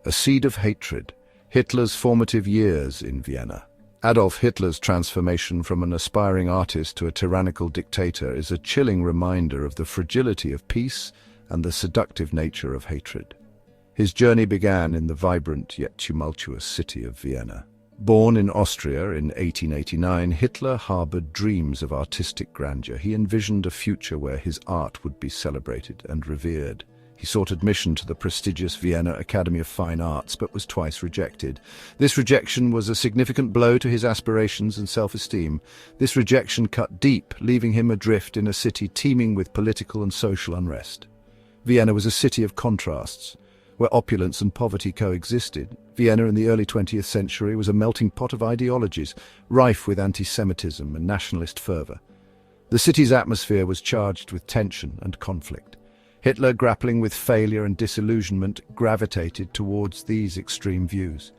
A seed of hatred, Hitler's formative years in Vienna. Adolf Hitler's transformation from an aspiring artist to a tyrannical dictator is a chilling reminder of the fragility of peace and the seductive nature of hatred. His journey began in the vibrant yet tumultuous city of Vienna. Born in Austria in 1889, Hitler harbored dreams of artistic grandeur. He envisioned a future where his art would be celebrated and revered. He sought admission to the prestigious Vienna Academy of Fine Arts, but was twice rejected. This rejection was a significant blow to his aspirations and self-esteem. This rejection cut deep, leaving him adrift in a city teeming with political and social unrest. Vienna was a city of contrasts, where opulence and poverty coexisted. Vienna in the early 20th century was a melting pot of ideologies, rife with anti-Semitism and nationalist fervor. The city's atmosphere was charged with tension and conflict. Hitler, grappling with failure and disillusionment, gravitated towards these extreme views.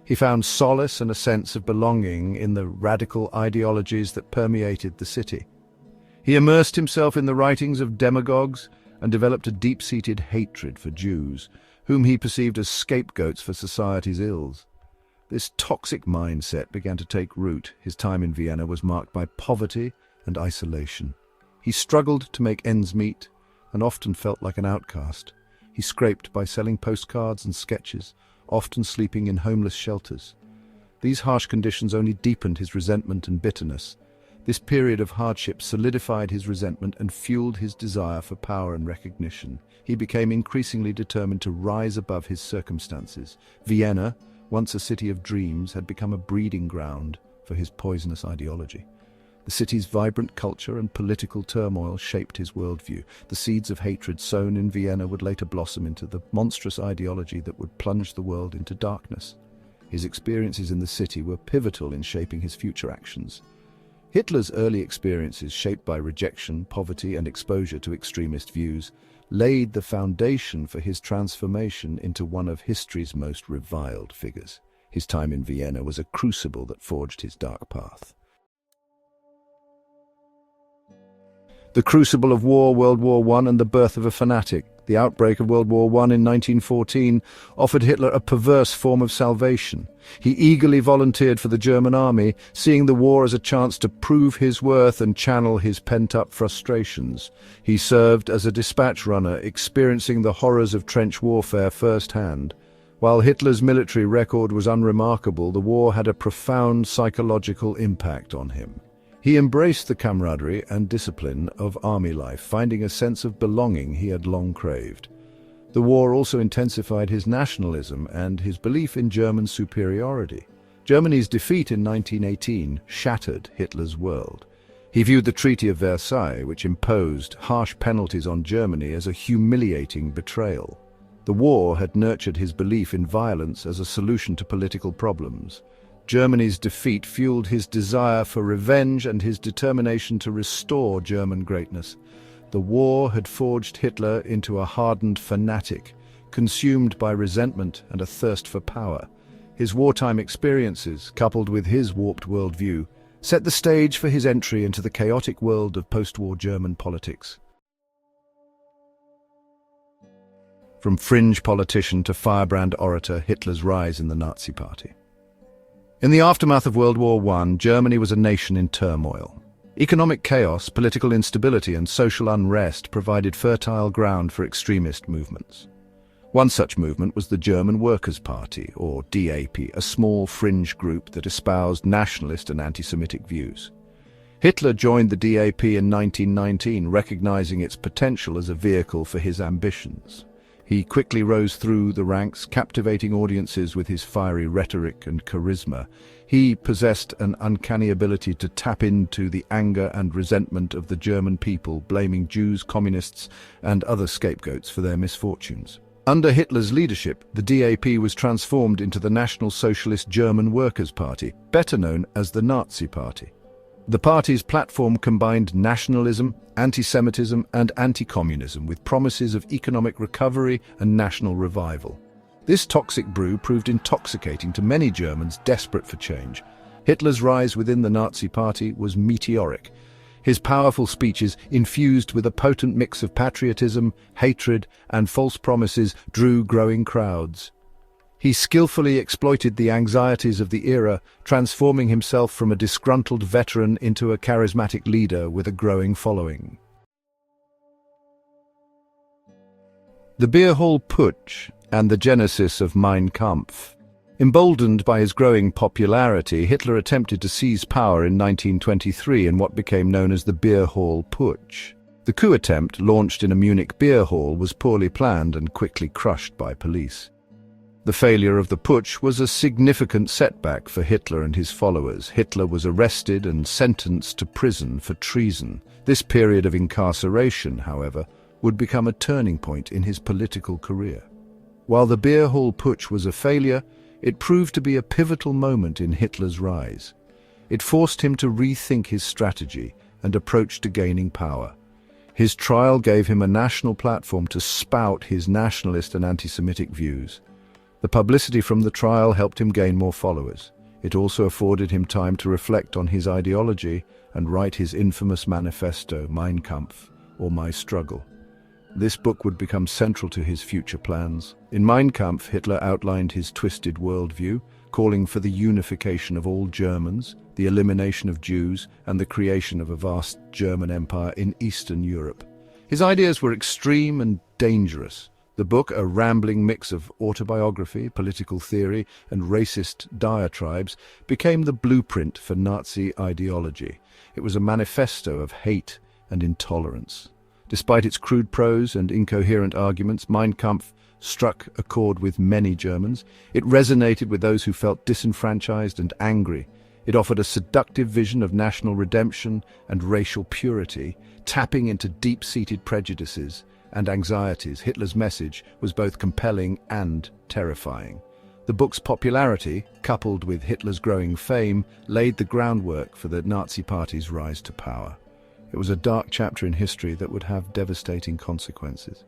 He found solace and a sense of belonging in the radical ideologies that permeated the city. He immersed himself in the writings of demagogues and developed a deep-seated hatred for Jews, whom he perceived as scapegoats for society's ills. This toxic mindset began to take root. His time in Vienna was marked by poverty and isolation. He struggled to make ends meet and often felt like an outcast. He scraped by selling postcards and sketches, often sleeping in homeless shelters. These harsh conditions only deepened his resentment and bitterness. This period of hardship solidified his resentment and fueled his desire for power and recognition. He became increasingly determined to rise above his circumstances. Vienna, once a city of dreams, had become a breeding ground for his poisonous ideology. The city's vibrant culture and political turmoil shaped his worldview. The seeds of hatred sown in Vienna would later blossom into the monstrous ideology that would plunge the world into darkness. His experiences in the city were pivotal in shaping his future actions. Hitler's early experiences, shaped by rejection, poverty, and exposure to extremist views, laid the foundation for his transformation into one of history's most reviled figures. His time in Vienna was a crucible that forged his dark path. The crucible of war, World War I, and the birth of a fanatic. The outbreak of World War I in 1914 offered Hitler a perverse form of salvation. He eagerly volunteered for the German army, seeing the war as a chance to prove his worth and channel his pent-up frustrations. He served as a dispatch runner, experiencing the horrors of trench warfare firsthand. While Hitler's military record was unremarkable, the war had a profound psychological impact on him. He embraced the camaraderie and discipline of army life, finding a sense of belonging he had long craved. The war also intensified his nationalism and his belief in German superiority. Germany's defeat in 1918 shattered Hitler's world. He viewed the Treaty of Versailles, which imposed harsh penalties on Germany, as a humiliating betrayal. The war had nurtured his belief in violence as a solution to political problems. Germany's defeat fueled his desire for revenge and his determination to restore German greatness. The war had forged Hitler into a hardened fanatic, consumed by resentment and a thirst for power. His wartime experiences, coupled with his warped worldview, set the stage for his entry into the chaotic world of post-war German politics. From fringe politician to firebrand orator, Hitler's rise in the Nazi Party. In the aftermath of World War I, Germany was a nation in turmoil. Economic chaos, political instability, and social unrest provided fertile ground for extremist movements. One such movement was the German Workers' Party, or DAP, a small fringe group that espoused nationalist and anti-Semitic views. Hitler joined the DAP in 1919, recognizing its potential as a vehicle for his ambitions. He quickly rose through the ranks, captivating audiences with his fiery rhetoric and charisma. He possessed an uncanny ability to tap into the anger and resentment of the German people, blaming Jews, communists, and other scapegoats for their misfortunes. Under Hitler's leadership, the DAP was transformed into the National Socialist German Workers' Party, better known as the Nazi Party. The party's platform combined nationalism, anti-Semitism, and anti-communism with promises of economic recovery and national revival. This toxic brew proved intoxicating to many Germans desperate for change. Hitler's rise within the Nazi Party was meteoric. His powerful speeches, infused with a potent mix of patriotism, hatred, and false promises, drew growing crowds. He skillfully exploited the anxieties of the era, transforming himself from a disgruntled veteran into a charismatic leader with a growing following. The Beer Hall Putsch and the genesis of Mein Kampf. Emboldened by his growing popularity, Hitler attempted to seize power in 1923 in what became known as the Beer Hall Putsch. The coup attempt, launched in a Munich beer hall, was poorly planned and quickly crushed by police. The failure of the putsch was a significant setback for Hitler and his followers. Hitler was arrested and sentenced to prison for treason. This period of incarceration, however, would become a turning point in his political career. While the Beer Hall Putsch was a failure, it proved to be a pivotal moment in Hitler's rise. It forced him to rethink his strategy and approach to gaining power. His trial gave him a national platform to spout his nationalist and anti-Semitic views. The publicity from the trial helped him gain more followers. It also afforded him time to reflect on his ideology and write his infamous manifesto, Mein Kampf, or My Struggle. This book would become central to his future plans. In Mein Kampf, Hitler outlined his twisted worldview, calling for the unification of all Germans, the elimination of Jews, and the creation of a vast German empire in Eastern Europe. His ideas were extreme and dangerous. The book, a rambling mix of autobiography, political theory, and racist diatribes, became the blueprint for Nazi ideology. It was a manifesto of hate and intolerance. Despite its crude prose and incoherent arguments, Mein Kampf struck a chord with many Germans. It resonated with those who felt disenfranchised and angry. It offered a seductive vision of national redemption and racial purity, tapping into deep-seated prejudices and anxieties. Hitler's message was both compelling and terrifying. The book's popularity, coupled with Hitler's growing fame, laid the groundwork for the Nazi Party's rise to power. It was a dark chapter in history that would have devastating consequences.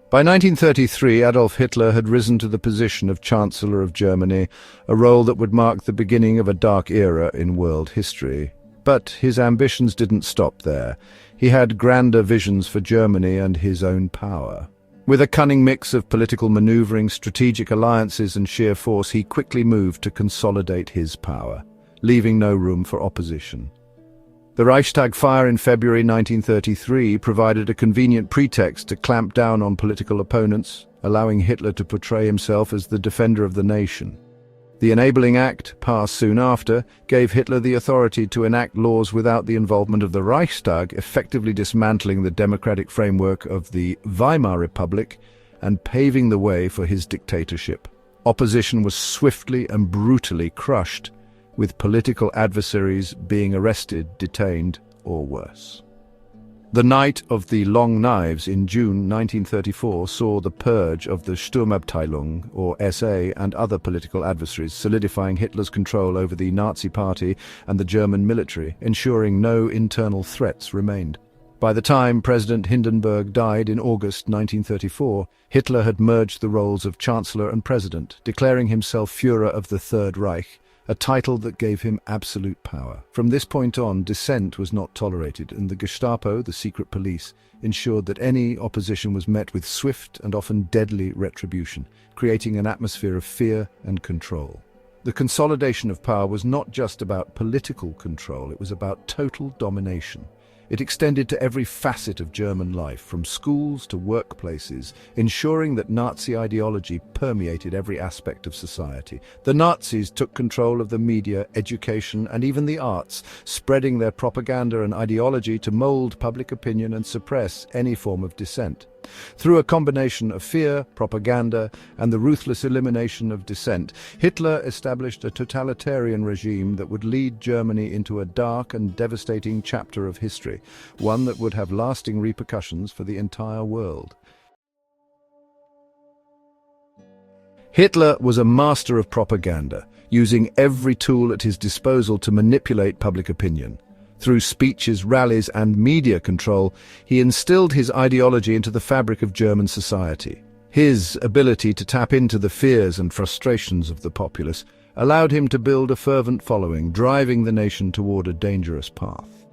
By 1933, Adolf Hitler had risen to the position of Chancellor of Germany, a role that would mark the beginning of a dark era in world history. But his ambitions didn't stop there. He had grander visions for Germany and his own power. With a cunning mix of political maneuvering, strategic alliances, and sheer force, he quickly moved to consolidate his power, leaving no room for opposition. The Reichstag fire in February 1933 provided a convenient pretext to clamp down on political opponents, allowing Hitler to portray himself as the defender of the nation. The Enabling Act, passed soon after, gave Hitler the authority to enact laws without the involvement of the Reichstag, effectively dismantling the democratic framework of the Weimar Republic and paving the way for his dictatorship. Opposition was swiftly and brutally crushed, with political adversaries being arrested, detained, or worse. The Night of the Long Knives in June 1934 saw the purge of the Sturmabteilung, or SA, and other political adversaries, solidifying Hitler's control over the Nazi Party and the German military, ensuring no internal threats remained. By the time President Hindenburg died in August 1934, Hitler had merged the roles of Chancellor and President, declaring himself Führer of the Third Reich, a title that gave him absolute power. From this point on, dissent was not tolerated, and the Gestapo, the secret police, ensured that any opposition was met with swift and often deadly retribution, creating an atmosphere of fear and control. The consolidation of power was not just about political control, it was about total domination. It extended to every facet of German life, from schools to workplaces, ensuring that Nazi ideology permeated every aspect of society. The Nazis took control of the media, education, and even the arts, spreading their propaganda and ideology to mold public opinion and suppress any form of dissent. Through a combination of fear, propaganda, and the ruthless elimination of dissent, Hitler established a totalitarian regime that would lead Germany into a dark and devastating chapter of history, one that would have lasting repercussions for the entire world. Hitler was a master of propaganda, using every tool at his disposal to manipulate public opinion. Through speeches, rallies, and media control, he instilled his ideology into the fabric of German society. His ability to tap into the fears and frustrations of the populace allowed him to build a fervent following, driving the nation toward a dangerous path.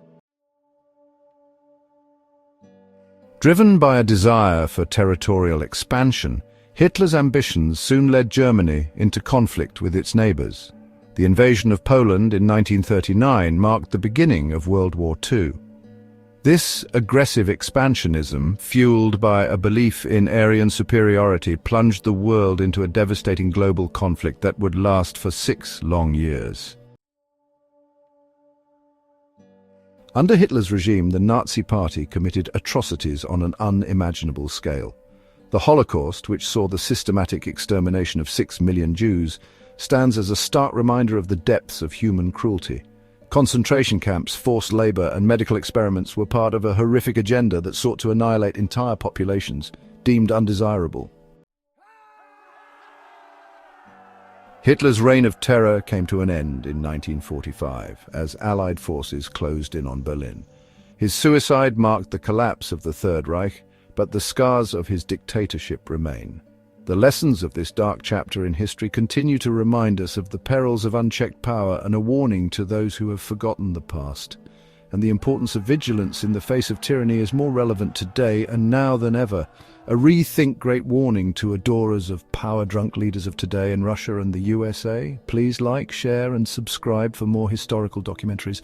Driven by a desire for territorial expansion, Hitler's ambitions soon led Germany into conflict with its neighbors. The invasion of Poland in 1939 marked the beginning of World War II. This aggressive expansionism, fueled by a belief in Aryan superiority, plunged the world into a devastating global conflict that would last for 6 long years. Under Hitler's regime, the Nazi Party committed atrocities on an unimaginable scale. The Holocaust, which saw the systematic extermination of 6 million Jews, stands as a stark reminder of the depths of human cruelty. Concentration camps, forced labor, and medical experiments were part of a horrific agenda that sought to annihilate entire populations, deemed undesirable. Hitler's reign of terror came to an end in 1945, as Allied forces closed in on Berlin. His suicide marked the collapse of the Third Reich, but the scars of his dictatorship remain. The lessons of this dark chapter in history continue to remind us of the perils of unchecked power and a warning to those who have forgotten the past. And the importance of vigilance in the face of tyranny is more relevant today and now than ever. A rethink great warning to adorers of power-drunk leaders of today in Russia and the USA. Please like, share and subscribe for more historical documentaries.